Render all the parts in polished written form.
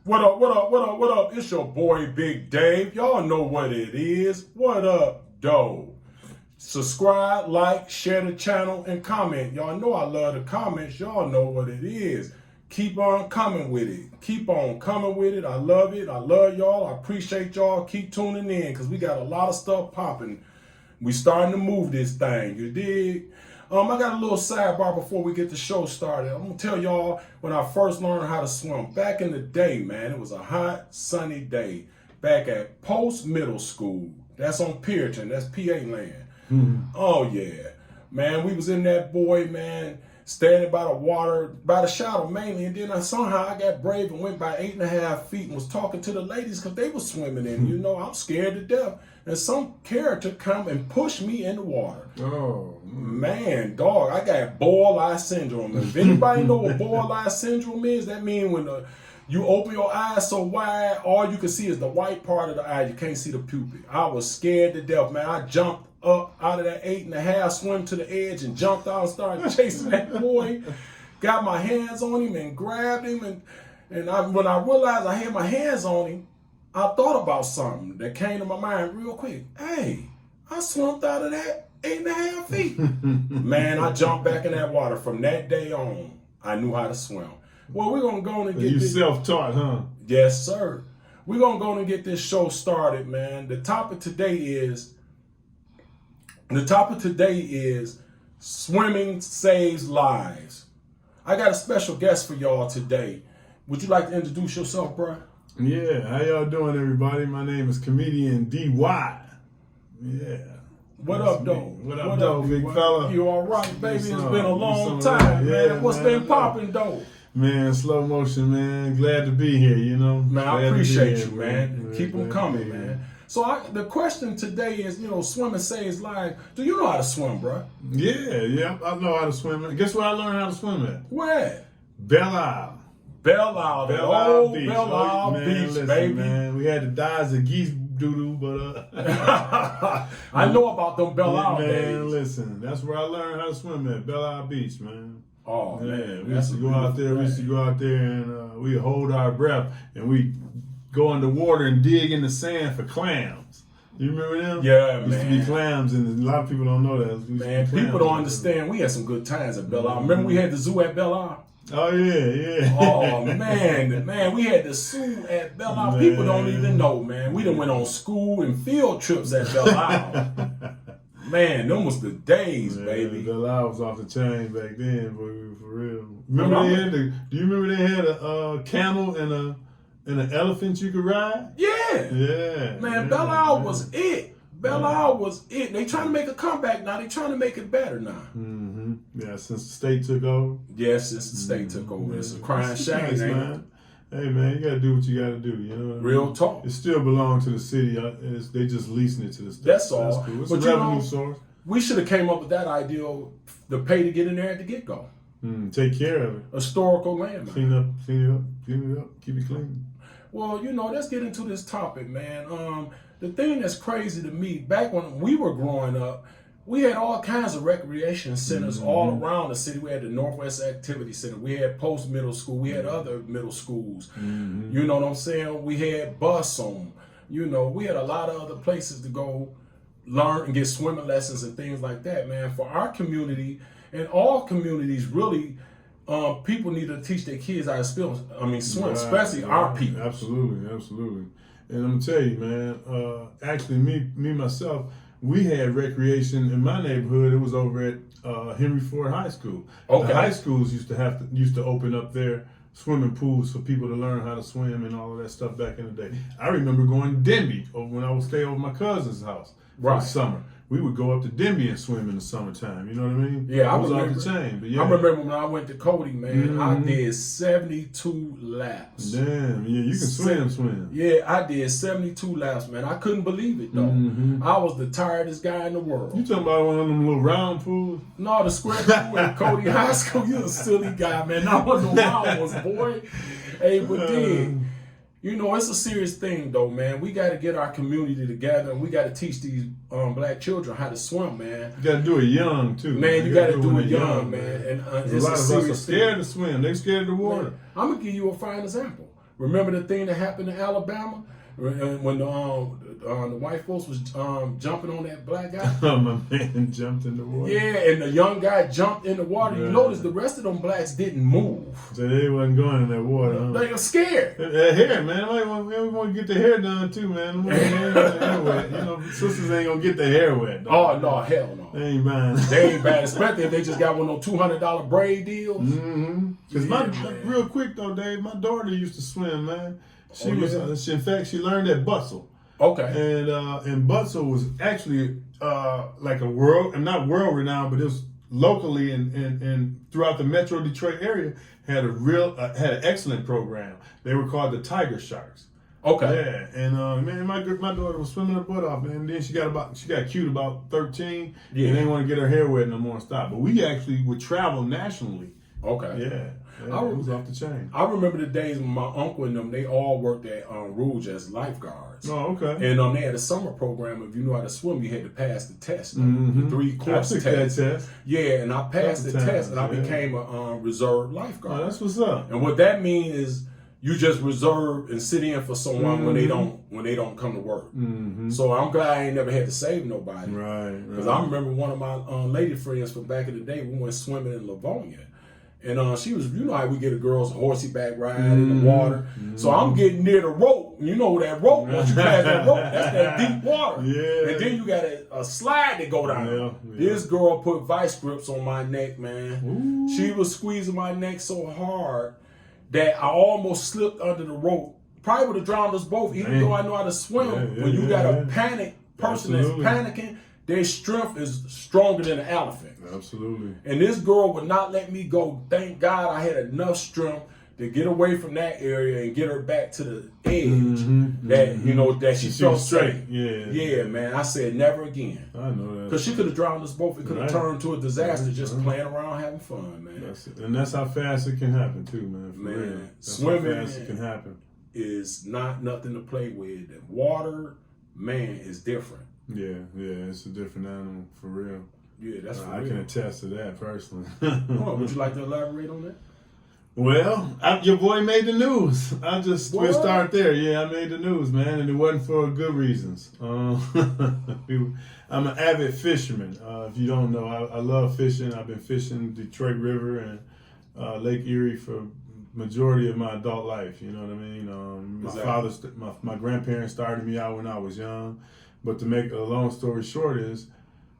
What up, what up, what up, what up? It's your boy Big Dave. Y'all know what it is. What up, doe? Subscribe, like, share the channel, and comment. Y'all know I love the comments. Y'all know what it is. Keep on coming with it. Keep on coming with it. I love it. I love y'all. I appreciate y'all. Keep tuning in because we got a lot of stuff popping. We starting to move this thing. You dig? I got a little sidebar before we get the show started. I'm gonna tell y'all when I first learned how to swim. Back in the day, man, it was a hot, sunny day back at Post Middle School. That's on Puritan. That's PA land. Oh yeah, man, we was in that boy, man, standing by the water, by the shower mainly, and then somehow I got brave and went by 8.5 feet and was talking to the ladies because they were swimming in. You know, I'm scared to death. And some character come and push me in the water. Oh, man, dog, I got boil eye syndrome. If anybody know what boil eye syndrome is, that means when you open your eyes so wide, all you can see is the white part of the eye. You can't see the pupil. I was scared to death, man. I jumped up out of that 8.5, swim to the edge and jumped out and started chasing that boy. Got my hands on him and grabbed him. And when I realized I had my hands on him, I thought about something that came to my mind real quick. Hey, I swam out of that 8.5 feet. Man, I jumped back in that water. From that day on, I knew how to swim. Well, we're going to go and get you this. self-taught, huh? Yes, sir. We're going to go and get this show started, man. The topic today is swimming saves lives. I got a special guest for y'all today. Would you like to introduce yourself, bro? Yeah, how y'all doing, everybody? My name is comedian D.Y. Yeah. What up, though? What up, though, big fella? You all right, baby? It's been a long time, man. What's been popping, though? Man, slow motion, man. Glad to be here, you know? Man, I appreciate you, man. Keep them coming, man. So the question today is, you know, swimming saves lives. Do you know how to swim, bro? Yeah, I know how to swim. Guess where I learned how to swim at? Where? Belle Isle. Belle Isle Beach. Belle Isle Beach, listen, baby. Man, we had to die as a geese doo-doo, but I know about them Belle Isle man, days. Listen, that's where I learned how to swim at Belle Isle Beach, man. Oh man, we used to go out there. We used to go out there and we hold our breath and we go underwater and dig in the sand for clams. You remember them? Yeah, man. Used to be clams, and a lot of people don't know that. Man, people don't understand. We had some good times at Belle Isle. Remember we had the zoo at Belle Isle? Oh yeah. Oh man, we had the zoo at Belle Isle. People don't even know, man. We done went on school and field trips at Belle Isle. Man, them was the days, baby. Belle Isle was off the chain back then, boy, for real. Remember do you remember they had a camel and an elephant you could ride? Yeah. Yeah. Man, Belle Isle was it. Belle Isle was it. They trying to make a comeback now. They trying to make it better now. Mm-hmm. Yeah, since the state took over. Yes, since the state took over. It's a crying shame, nice, man. Hey, man, you got to do what you got to do, you know what I mean? Real talk. It still belongs to the city. They just leasing it to the state. That's all. That's cool. It's but a revenue source. We should have came up with that idea to pay to get in there at the get-go. Take care of it. Historical land. Clean it up, keep it clean. Well, you know, let's get into this topic, man. The thing that's crazy to me, back when we were growing up, we had all kinds of recreation centers all around the city. We had the Northwest Activity Center. We had Post Middle School. We had other middle schools. You know what I'm saying? We had Bus on. You know, we had a lot of other places to go learn and get swimming lessons and things like that, man. For our community and all communities, really, people need to teach their kids how to swim, especially our people. Absolutely. And I'm gonna tell you, man, actually me myself, we had recreation in my neighborhood. It was over at Henry Ford High School. Okay. The high schools used to open up their swimming pools for people to learn how to swim and all of that stuff back in the day. I remember going to Denby when I would stay over my cousin's house for the summer. We would go up to Denby and swim in the summertime. You know what I mean? Yeah, I was remember. off the chain. But yeah. I remember when I went to Cody, man. I did 72 laps. Damn, yeah, you can swim. Yeah, I did 72 laps, man. I couldn't believe it though. I was the tiredest guy in the world. You talking about one of them little round pools? No, the square pool in Cody High School. You a silly guy, man. Not one of the round ones, boy. Hey, but then. You know, it's a serious thing, though, man. We got to get our community together, and we got to teach these black children how to swim, man. You got to do it young, too. Man, you got to do it young, man. And a lot of us are scared to swim. They're scared of the water. Man, I'm going to give you a fine example. Remember the thing that happened in Alabama when the white folks was jumping on that black guy? My man jumped in the water. Yeah, and the young guy jumped in the water. You notice the rest of them blacks didn't move. So they wasn't going in that water. Huh? They were scared. Hair, man. We want to get the hair done too, man. Hair wet. You know, sisters ain't gonna get the hair wet. Oh no, hell no. They ain't buying. They ain't bad, especially if they just got one of those $200 braid deals. Because real quick though, Dave, my daughter used to swim, man. She in fact, she learned at Butzel. Okay. And Butzel was actually like a not world renowned, but it was locally and throughout the Metro Detroit area had an excellent program. They were called the Tiger Sharks. Okay. Yeah, and man, my daughter was swimming her butt off, man. And then she got cute about 13. Yeah. And didn't want to get her hair wet no more and stop. But we actually would travel nationally. Okay. Yeah. It was off the chain. I remember the days when my uncle and them, they all worked at Rouge as lifeguards. Oh, okay. And they had a summer program. If you knew how to swim, you had to pass the test. The 3-course test. That test. Yeah, and I passed the test, and I became a reserve lifeguard. Oh, that's what's up. And what that means is you just reserve and sit in for someone when they don't come to work. So I'm glad I ain't never had to save nobody. Right. Because I remember one of my lady friends from back in the day. We went swimming in Livonia. And she was, you know how we get a girl's horsey back ride in the water. So I'm getting near the rope. You know that rope, once you pass that rope, that's that deep water. Yeah. And then you got a slide that go down. Yeah. This girl put vice grips on my neck, man. Ooh. She was squeezing my neck so hard that I almost slipped under the rope. Probably would have drowned us both, even though I know how to swim. When you got a panic person that's panicking, their strength is stronger than an elephant. Absolutely. And this girl would not let me go. Thank God I had enough strength to get away from that area and get her back to the edge that she felt straight. Yeah, man. I said never again. I know that. Because she could have drowned us both. It could have turned to a disaster just playing around having fun, man. And that's how fast it can happen too, man. For real. That's swimming how fast it can happen. Is not nothing to play with. The water, man, is different. Yeah, it's a different animal for real. Yeah, that's for real. I can attest to that personally. Would you like to elaborate on that? Well, your boy made the news. We'll start there. Yeah, I made the news, man, and it wasn't for good reasons. I'm an avid fisherman. If you don't know, I love fishing. I've been fishing Detroit River and Lake Erie for majority of my adult life. You know what I mean? My grandparents started me out when I was young. But to make a long story short is,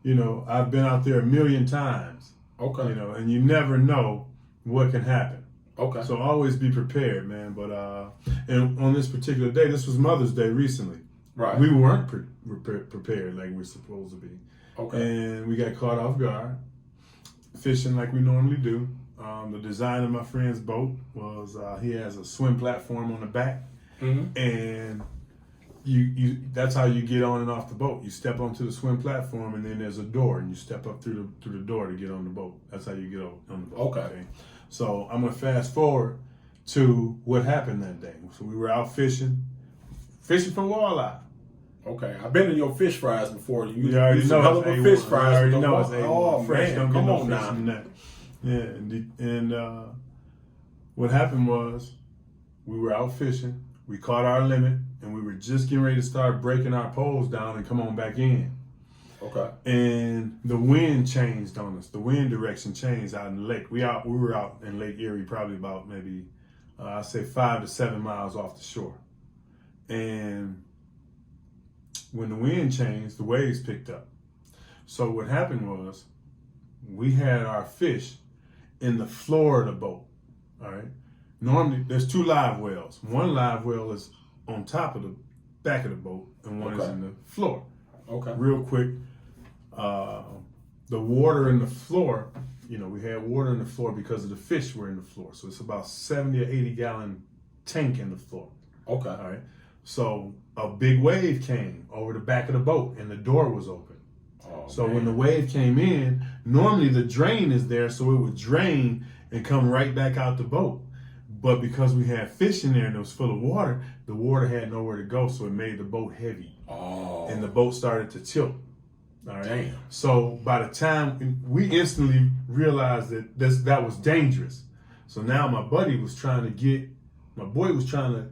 I've been out there 1,000,000 times. Okay. And you never know what can happen. Okay. So always be prepared, man. But and on this particular day, this was Mother's Day recently. Right. We weren't prepared like we're supposed to be. Okay. And we got caught off guard, fishing like we normally do. The design of my friend's boat was he has a swim platform on the back, and you that's how you get on and off the boat. You step onto the swim platform, and then there's a door, and you step up through the door to get on the boat. That's how you get on the boat. Okay. So I'm gonna fast forward to what happened that day. So we were out fishing for walleye. Okay, I've been in your fish fries before. You already know hell of a fish fries. I already know it's A1. Oh Fresh, man, don't come get no on fish now. from that. Yeah, and what happened was we were out fishing. We caught our limit, and we were just getting ready to start breaking our poles down and come on back in. Okay. And the wind changed on us. The wind direction changed out in the lake. We were out in Lake Erie, probably about maybe I'd say 5 to 7 miles off the shore. And when the wind changed, the waves picked up. So what happened was we had our fish in the floor of the boat. All right. Normally, there's 2 live wells. One live well is on top of the back of the boat, and one is in the floor. Okay. Real quick, the water in the floor, we had water in the floor because of the fish were in the floor. So it's about 70 or 80 gallon tank in the floor. Okay. All right. So a big wave came over the back of the boat, and the door was open. Oh, so man. when the wave came in, normally the drain is there, so it would drain and come right back out the boat. But because we had fish in there and it was full of water, the water had nowhere to go, so it made the boat heavy. Oh. And the boat started to tilt. All right. Damn. So by the time we instantly realized that was dangerous. So now my buddy was trying to get My boy was trying to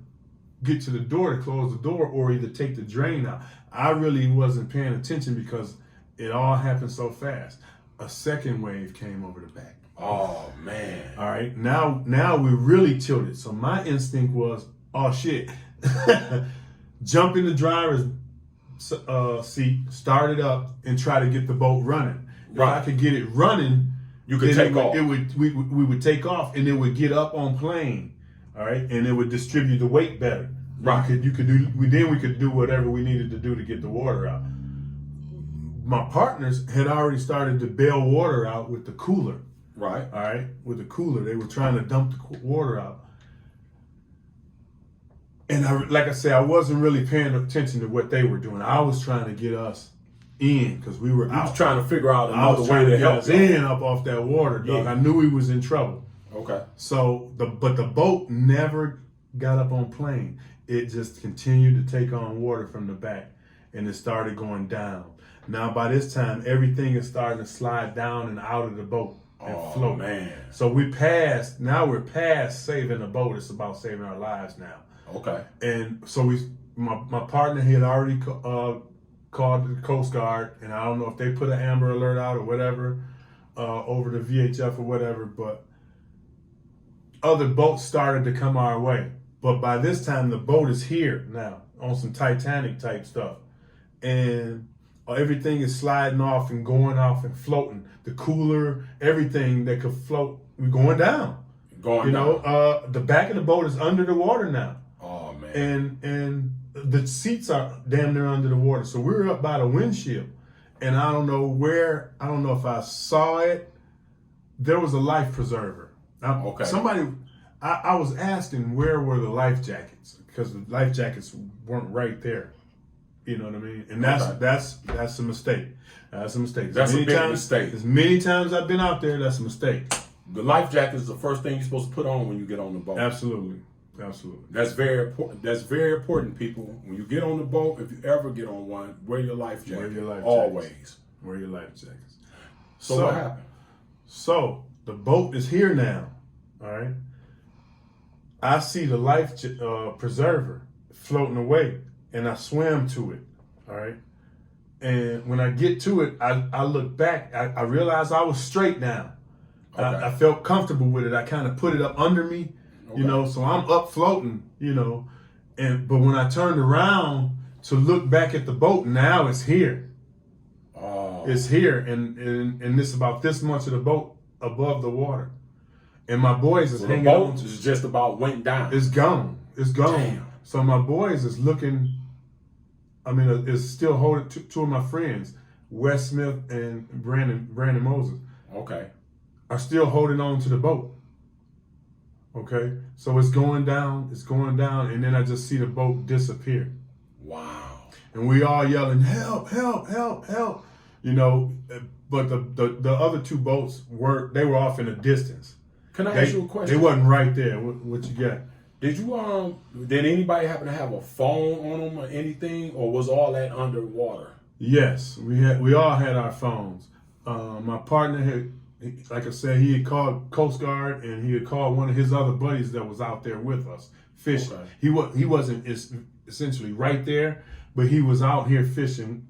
get to the door to close the door or either take the drain out. I really wasn't paying attention because it all happened so fast. A second wave came over the back. Oh man. All right. Now we really tilted. So my instinct was, oh shit. Jump in the driver's seat, start it up, and try to get the boat running. Right. If I could get it running, You could take off. We would take off, and it would get up on plane. All right, and it would distribute the weight better. Right. We could do whatever we needed to do to get the water out. My partners had already started to bail water out with the cooler. Right. All right, with the cooler, they were trying to dump the water out. And like I said, I wasn't really paying attention to what they were doing. I was trying to get us in because we were I out. was trying to figure out I was another trying way to to get help us y'all. in up off that water, dog. Yeah. I knew we was in trouble. Okay. So the boat never got up on plane. It just continued to take on water from the back, and it started going down. Now by this time, everything is starting to slide down and out of the boat and float. Man. So we're past saving the boat. It's about saving our lives now. Okay. And so my partner had already called the Coast Guard, and I don't know if they put an Amber Alert out or whatever over the VHF or whatever, but other boats started to come our way. But by this time, the boat is here now on some Titanic type stuff, and everything is sliding off and going off and floating. The cooler, everything that could float, we're going down. Going down. The back of the boat is under the water now. Oh man. And the seats are damn near under the water. So we were up by the windshield. And I don't know if I saw it. There was a life preserver. Okay. I was asking where were the life jackets, because the life jackets weren't right there. You know what I mean? And that's a mistake. That's a mistake. That's a big mistake. As many times I've been out there, that's a mistake. The life jacket is the first thing you're supposed to put on when you get on the boat. Absolutely. That's very important. That's very important, people. When you get on the boat, if you ever get on one, wear your life jacket. Wear your life always. jackets. Wear your life jackets. So what happened? So the boat is here now. All right. I see the life preserver floating away, and I swam to it. All right. And when I get to it, I look back. I realized I was straight now. Okay. I felt comfortable with it. I kind of put it up under me, so I'm up floating, but when I turned around to look back at the boat, now it's here. Oh. It's here, and it's about this much of the boat above the water. And my boys is hanging on. The boat is just about went down. It's gone. Damn. So my boys is looking, is still holding two of my friends, Wes Smith and Brandon Moses. Okay. Are still holding on to the boat. Okay, so it's going down, and then I just see the boat disappear. Wow. And we all yelling, help, help, help, help. But the other two boats were off in the distance. Can I ask you a question? They wasn't right there. What you got? Did anybody happen to have a phone on them or anything, or was all that underwater? Yes, we all had our phones. My partner had, like I said, he had called Coast Guard, and he had called one of his other buddies that was out there with us fishing. Okay. He wasn't essentially right there, but he was out here fishing.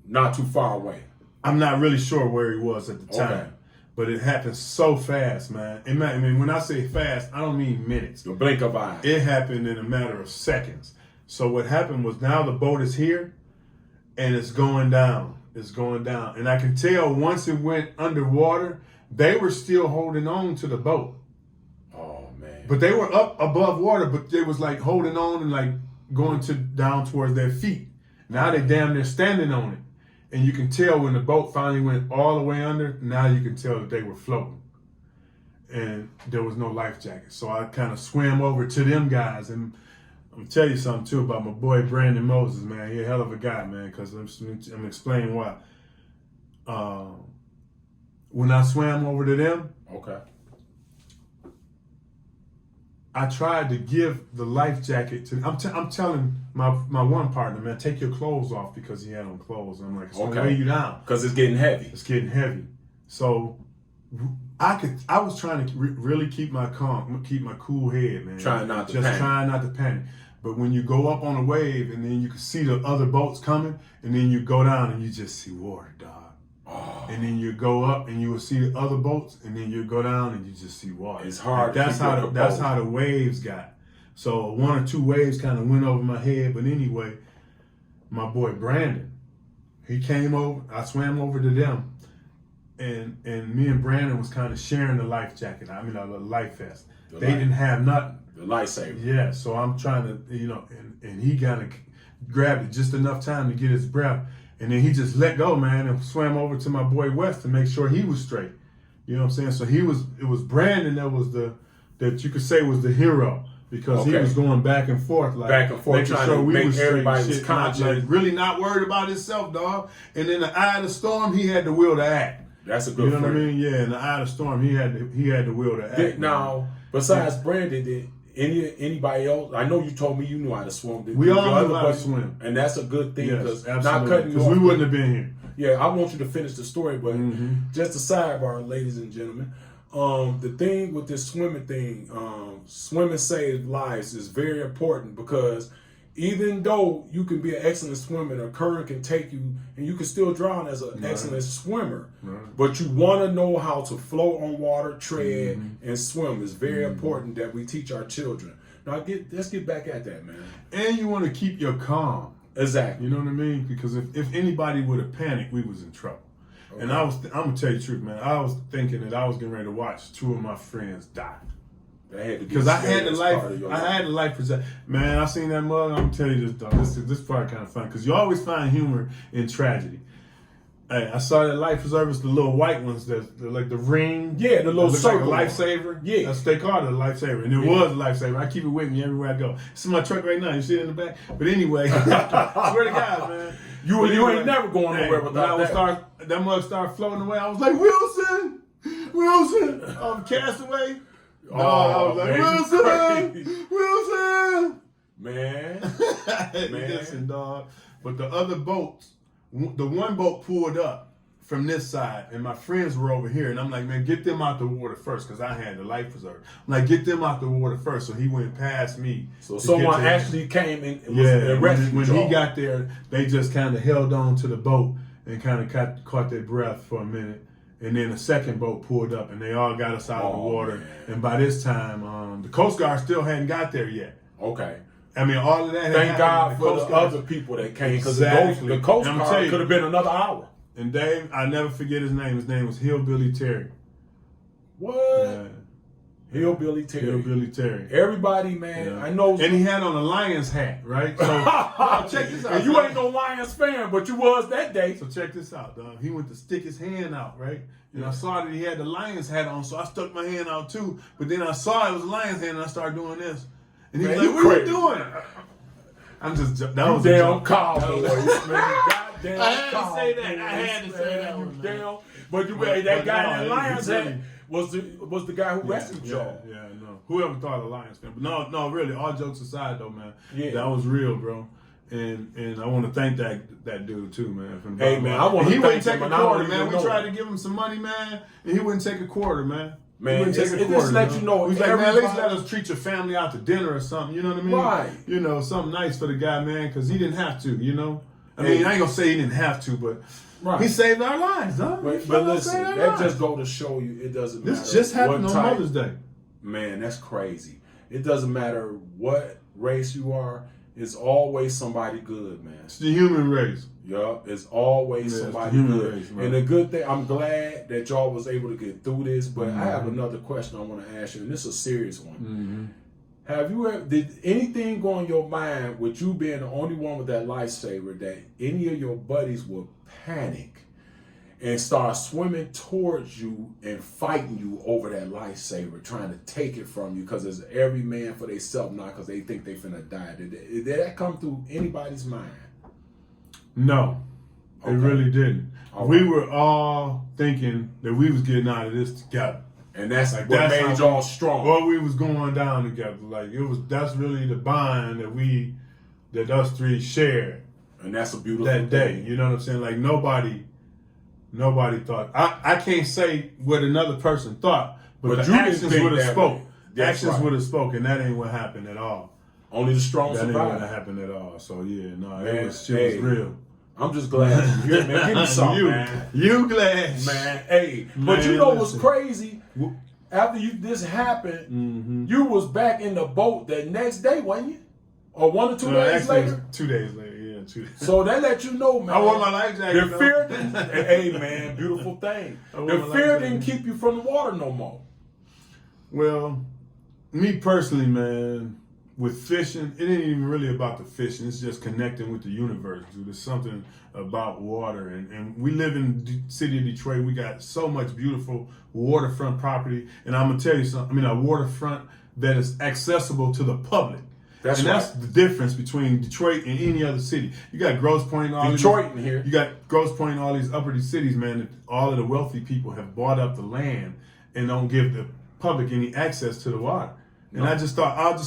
Not too far away. I'm not really sure where he was at the time. Okay. But it happened so fast, man. When I say fast, I don't mean minutes. The blink of eye. It happened in a matter of seconds. So what happened was, now the boat is here, and it's going down. It's going down. And I can tell once it went underwater, they were still holding on to the boat. Oh, man. But they were up above water, but they was like holding on and like going down towards their feet. Now they damn near standing on it. And you can tell when the boat finally went all the way under, now you can tell that they were floating. And there was no life jacket. So I kind of swam over to them guys. And I'm gonna tell you something too about my boy Brandon Moses, man. He's a hell of a guy, man, because I'm explaining why. When I swam over to them, okay, I tried to give the life jacket to. I'm telling my one partner, man, take your clothes off, because he had on clothes. And I'm like, it's gonna weigh you down because it's getting heavy. It's getting heavy. So I was trying to really keep my cool head, man. Trying not to just panic. trying not to panic. But when you go up on a wave and then you can see the other boats coming, and then you go down and you just see water, dog. Oh. And then you go up and you will see the other boats, and then you go down and you just see water. It's hard. That's how the waves got. So 1 or 2 waves kind of went over my head. But anyway, my boy Brandon, he came over. I swam over to them. And me and Brandon was kind of sharing the life jacket. I mean, the life vest. They didn't have nothing. The lifesaver. Yeah, so I'm trying to, and he kind of grabbed it just enough time to get his breath. And then he just let go, man, and swam over to my boy West to make sure he was straight. You know what I'm saying? So it was Brandon that you could say was the hero. Because he was going back and forth, making trying sure we make was everybody was shit, conscious. really not worried about himself, dog. And in the eye of the storm, he had the will to act. That's a good. You know what I mean? Yeah, in the eye of the storm, he had the will to act. Now, besides Brandon, did anybody else? I know you told me you knew how to swim. We all knew how to swim, and that's a good thing because yes, not cutting you off. we wouldn't have been here. Yeah, I want you to finish the story, but just a sidebar, ladies and gentlemen. The thing with this swimming thing, swimming saves lives is very important because even though you can be an excellent swimmer, a current can take you and you can still drown as an excellent swimmer. Right. But you want to know how to float on water, tread, and swim. It's very important that we teach our children. Now, let's get back at that, man. And you want to keep your calm. Exactly. You know what I mean? Because if anybody would have panicked, we was in trouble. Okay. And I'm gonna tell you the truth, man. I was thinking that I was getting ready to watch 2 of my friends die. Because I had the life preserver. Man, I seen that mug. I'm gonna tell you this, dog. This part kind of fun because you always find humor in tragedy. Hey, I saw that life preservers, the little white ones, they're like the ring. Yeah, the little circle like lifesaver. Yeah, that's what they called it, a lifesaver, and it was a lifesaver. I keep it with me everywhere I go. It's in my truck right now. You see it in the back. But anyway, swear to God, man. You ain't never going nowhere without that. That mug started floating away. I was like, Wilson, Castaway. Oh, I was like, Wilson, man. Listen, dog. But the other boats, the one boat pulled up from this side, and my friends were over here, and I'm like, man, get them out the water first, because I had the life preserver. I'm like, get them out the water first. So he went past me. So someone actually came in and when he got there, they just kind of held on to the boat and kind of caught their breath for a minute. And then the second boat pulled up, and they all got us out of the water. Man. And by this time, the Coast Guard still hadn't got there yet. Okay. I mean, all of that. Thank God for the other people that came, because the Coast Guard could have been another hour. And Dave, I never forget his name. His name was Hillbilly Terry. What? Yeah. Hillbilly Terry. Hillbilly Terry. Everybody, man, I know. And he had on a Lions hat, right? So check this out. And you ain't no Lions fan, but you was that day. So check this out, dog. He went to stick his hand out, right? And I saw that he had the Lions hat on, so I stuck my hand out too. But then I saw it was a Lions hand, and I started doing this. And he was like, "What are you doing?" I'm just that was damn cowboys, man. Goddamn I had to say that. I had to say that. You damn. But that guy in that Lions hat was the guy who rescued y'all. Yeah, no. Whoever thought a Lions fan. But no, really, all jokes aside though, man. Yeah. That was real, bro. And I want to thank that dude too, man. Hey, man, I want to thank him. He wouldn't take a quarter, man. We tried to give him some money, man, and he wouldn't take a quarter, man. Man, it just let you know. He's like, man, at least let us treat your family out to dinner or something. You know what I mean? Right. You know, something nice for the guy, man, because he didn't have to. You know. I mean, I ain't gonna say he didn't have to, but he saved our lives, huh? But listen, that just go to show you it doesn't matter. This just happened on Mother's Day. Man, that's crazy. It doesn't matter what race you are. It's always somebody good, man. It's the human race. Yup, it's always somebody good. Race, and the good thing, I'm glad that y'all was able to get through this, but I have another question I want to ask you, and this is a serious one. Have you ever, did anything go in your mind with you being the only one with that lifesaver that any of your buddies would panic and start swimming towards you and fighting you over that lifesaver, trying to take it from you because it's every man for themselves now because they think they finna die? Did that come through anybody's mind? No, it really didn't. We were all thinking that we was getting out of this together. And that's like what made y'all strong. Well, we was going down together. Like that's really the bond that us three shared. And that's a beautiful that day. You know what I'm saying? Like nobody Nobody thought. I can't say what another person thought, but But the you didn't actions think would have that spoke. way. That's Actions right. would have spoken. That ain't what happened at all. Only the strong That ain't what survive. happened at all. So yeah, no, Man, it was hey. real. I'm just glad you're here, man. Give me something, man. You glad, Man, hey, but Man, you know what's listen. crazy? After this happened, you was back in the boat the next day, wasn't you? Or 1 or 2 days actually, later? 2 days later, yeah, 2 days. So that let you know, man. I wore my life jacket. The fear didn't, hey, man, beautiful thing. I wore The my fear life didn't jacket. keep you from the water no more. Well, me personally, man, with fishing, it ain't even really about the fishing. It's just connecting with the universe, dude. There's something about water. And we live in the city of Detroit. We got so much beautiful waterfront property. And I'm going to tell you something. I mean, a waterfront that is accessible to the public. That's That's right. the difference between Detroit and any other city. You got Grosse Pointe and all Detroit these, in here. You got Grosse Pointe and all these upper cities, man. That all of the wealthy people have bought up the land and don't give the public any access to the water. And I just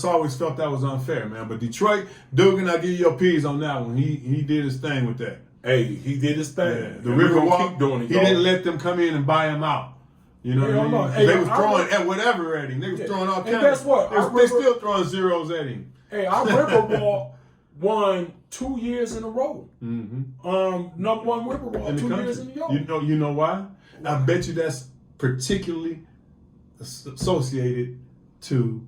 always felt that was unfair, man. But Detroit, Dugan, I'll give you your P's on that one. He did his thing with that. Hey, he did his thing. Yeah. The And we're gonna Riverwalk, keep doing it. he y'all. didn't let them come in and buy him out. You know Hey, what I mean? hold on. 'Cause Hey, they was I throwing re- at whatever at him. They was Yeah. throwing all And kinds. guess what? They still throwing zeros at him. Hey, our Riverwalk won 2 years in a row. Mm-hmm. Number one Riverwalk In the 2 country. years in a row. You know why? I bet you that's particularly associated to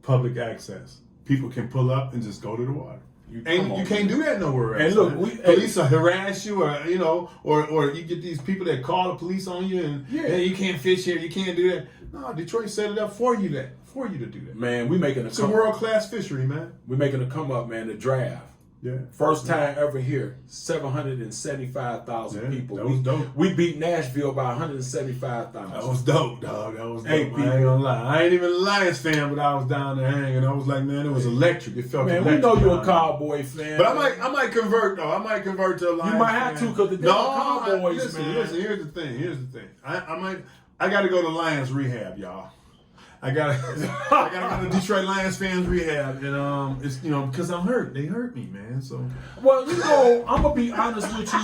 public access. People can pull up and just go to the water. Come And on, you can't man. do that nowhere else. And look, man. we- police will harass you, or you get these people that call the police on you, and Yeah. hey, you can't fish here, you can't do that. No, Detroit set it up for you to do that. Man, we making a It's a come. world class fishery, man. We making a come up, man. The draft. Yeah. First time ever here, 775,000 Yeah, people. that was dope. We beat Nashville by 175,000. That was dope, dog. That was dope. Hey, I ain't people. gonna lie. I ain't even a Lions fan, but I was down there hanging. I was like, man, it was electric. It felt Man, we electric. know you're a down Cowboy fan. there. But I might convert though. I might convert to a Lions. You might have fan. to, 'cause the no, damn Cowboys, listen, man. Listen, here's the thing. I got to go to Lions rehab, y'all. I gotta go to Detroit Lions fans rehab, and it's because I'm hurt. They hurt me, man. So Well, I'm gonna be honest with you.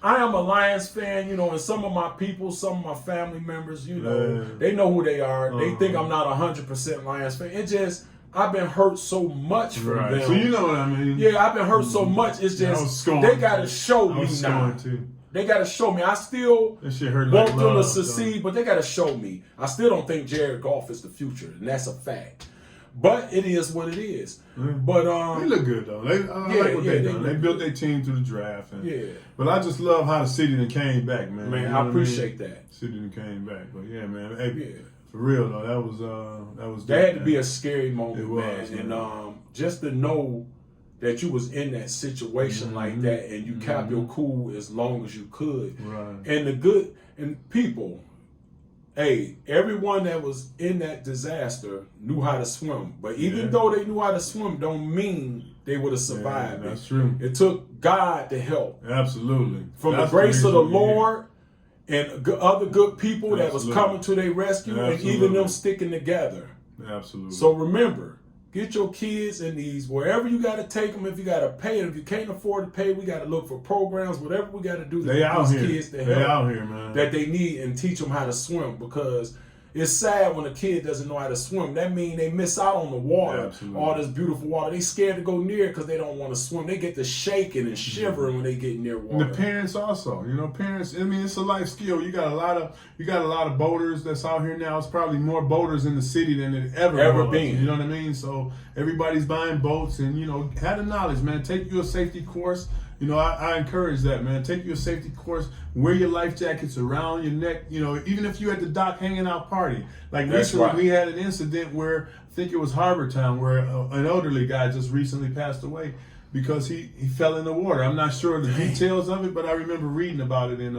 I am a Lions fan, and some of my people, some of my family members, they know who they are. They think I'm not 100% Lions fan. It just I've been hurt so much from them. So you know what I mean? Yeah, I've been hurt so much. It's I was just scorned. they gotta show I me was now. scorned too. They gotta show me. I still That shit hurt want like them to love, succeed, but they gotta show me. I still don't think Jared Goff is the future, and that's a fact. But it is what it is. But They look good though. I like what they done. They built their team through the draft. Yeah. But I just love how the city done came back, man. Man, You know I what appreciate mean? that. City done came back. But yeah, man. Hey, Yeah. for real though, that was. That had to dope, be man. a scary moment, It was, man. man. And just to know that you was in that situation like that and you kept your cool as long as you could. Right. And people, hey, everyone that was in that disaster knew how to swim. But even though they knew how to swim, don't mean they would have survived. That's true. It took God to help. Absolutely. From That's the grace of the reason we're here. Lord and other good people that was Absolutely. coming to their rescue and even Absolutely. them sticking together. Absolutely. So remember, get your kids in these, wherever you got to take them, if you got to pay them. If you can't afford to pay, we got to look for programs, whatever we got to do to they get out these here. kids the They help out here, man. that they need and teach them how to swim, because it's sad when a kid doesn't know how to swim. That means they miss out on the water, Absolutely. all this beautiful water. They scared to go near because they don't want to swim. They get to shaking and shivering when they get near And water. the parents also, parents. I mean, it's a life skill. You got a lot of boaters that's out here now. It's probably more boaters in the city than it ever was. been. You know what I mean? So everybody's buying boats, and have the knowledge, man. Take you a safety course. I encourage that, man. Take you a safety course. Wear your life jackets around your neck. Even if you're at the dock hanging out party. Like That's recently, right. we had an incident where I think it was Harbor Town, where an elderly guy just recently passed away because he fell in the water. I'm not sure the details of it, but I remember reading about it in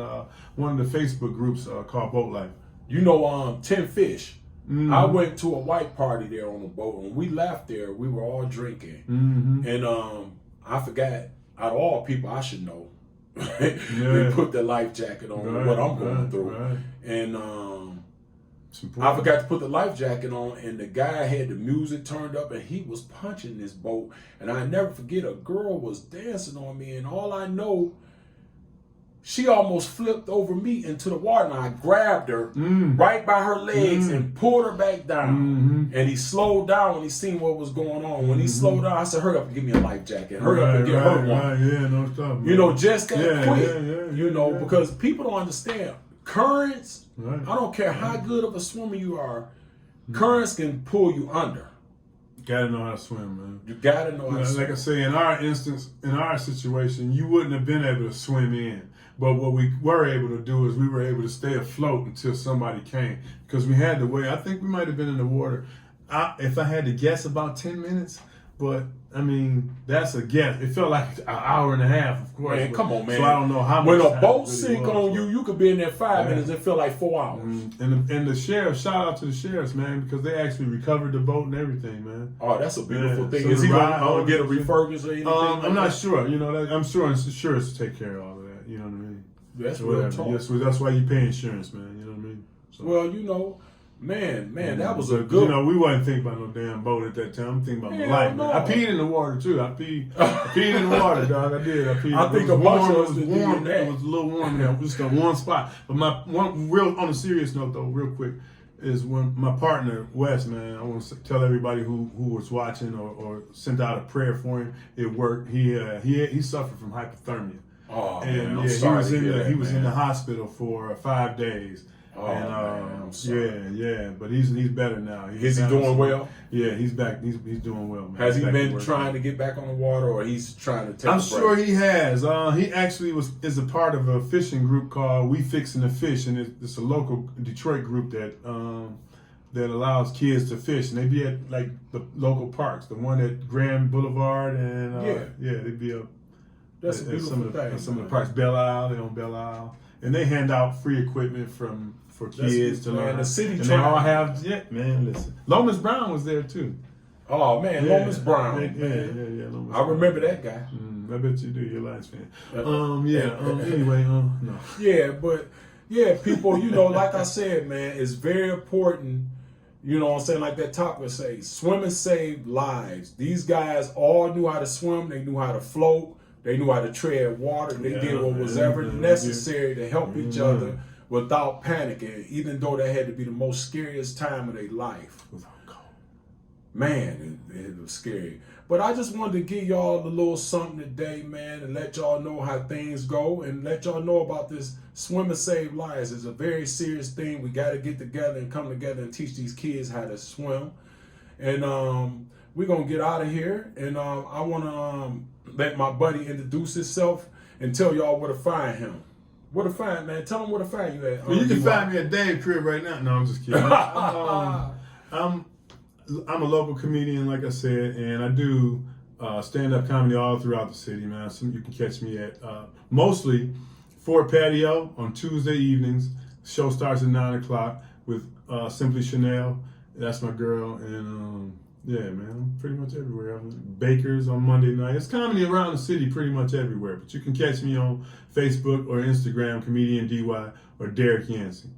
one of the Facebook groups called Boat Life. 10 Fish. Mm-hmm. I went to a white party there on the boat. When we left there, we were all drinking. Mm-hmm. And I forgot, out of all people I should know, Yeah. we put the life jacket on, Right, what I'm going through. right. And It's important. I forgot to put the life jacket on, and the guy had the music turned up, and he was punching this boat. And I never forget, a girl was dancing on me, and all I know, she almost flipped over me into the water, and I grabbed her right by her legs and pulled her back down. And he slowed down when he seen what was going on. When he slowed down, I said, hurry up and give me a life jacket. Hurry up and get her one. Yeah, no stuff. You know, just that quick. You know, because people don't understand. Currents, I don't care how good of a swimmer you are, currents can pull you under. You gotta know how to swim, man. You gotta know how to swim. Like I say, in our instance, in our situation, you wouldn't have been able to swim in. But what we were able to do is we were able to stay afloat until somebody came. Because we had to wait. I think we might have been in the water, if I had to guess, about 10 minutes. But, I mean, that's a guess. It felt like an hour and a half, of course. Man, come on, man. So I don't know how much when a time boat it really sink was, on you, you could be in there 5 minutes. It feel like 4 hours. And the sheriff, shout out to the sheriffs, man, because they actually recovered the boat and everything, man. Oh, that's a beautiful thing. So Is he going to get a refurbished or anything? I'm not sure. You know, I'm sure insurance to take care of all of that. You know what I mean? That's real talk. Yes, that's why you pay insurance, man. You know what I mean? So, well, you know, man, that was a but, good. You know, we wasn't thinking about no damn boat at that time. I'm thinking about my life, man. I peed in the water too. I peed in the water, dog. I did. I peed. I think a bunch of us did warm. that. It was a little warm there. Just a one spot. But my one real on a serious note though, real quick, is when my partner Wes, man. I want to tell everybody who was watching or sent out a prayer for him. It worked. He suffered from hypothermia. Oh, And man, I'm yeah, sorry he was in the man. hospital for 5 days. Oh, and, man, I'm sorry. yeah, but he's better now. Is he doing well? Yeah, he's back. He's doing well, man. Has he He's been trying to get back on the water, or he's trying to take I'm a break? sure he has. He actually is a part of a fishing group called We Fixing the Fish, and it's a local Detroit group that allows kids to fish, and they be at like the local parks, the one at Grand Boulevard, and they'd be up. That's a beautiful thing. Some of the parks, Belle Isle, they own Belle Isle, and they hand out free equipment for kids to learn. The city, and they all have man. Listen, Lomas Brown was there too. Oh man, Lomas Brown. Yeah. Lomas I remember that guy. I bet you do. You're a Lions fan. Anyway, no. Yeah, but people, you know, like I said, man, it's very important. You know what I'm saying? Like that topic would say, swimming saved lives. These guys all knew how to swim. They knew how to float. They knew how to tread water. They did what was ever necessary to help each other without panicking, even though that had to be the most scariest time of their life. Man, it was scary. But I just wanted to give y'all a little something today, man, and let y'all know how things go and let y'all know about this Swim and Save Lives. It's a very serious thing. We got to get together and come together and teach these kids how to swim. And we're going to get out of here. And I want to let my buddy introduce himself and tell y'all where to find him. Where to find, man? Tell him where to find you at. Well, you can find me at Dave's crib right now. No, I'm just kidding. I'm a local comedian, like I said, and I do stand-up comedy all throughout the city, man. So you can catch me at mostly Fort Patio on Tuesday evenings. Show starts at 9 o'clock with Simply Chanel. That's my girl, and yeah, man, I'm pretty much everywhere. Baker's on Monday night. It's comedy around the city pretty much everywhere, but you can catch me on Facebook or Instagram, Comedian DY or Derek Yancey.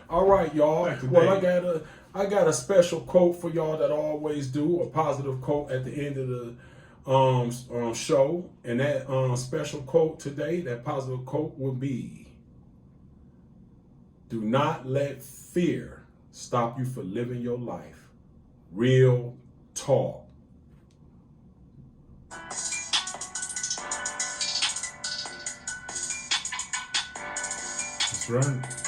All right, y'all. Well, I got a special quote for y'all that I always do, a positive quote at the end of the show. And that special quote today, that positive quote will be, do not let fear stop you from living your life. Real talk. That's right.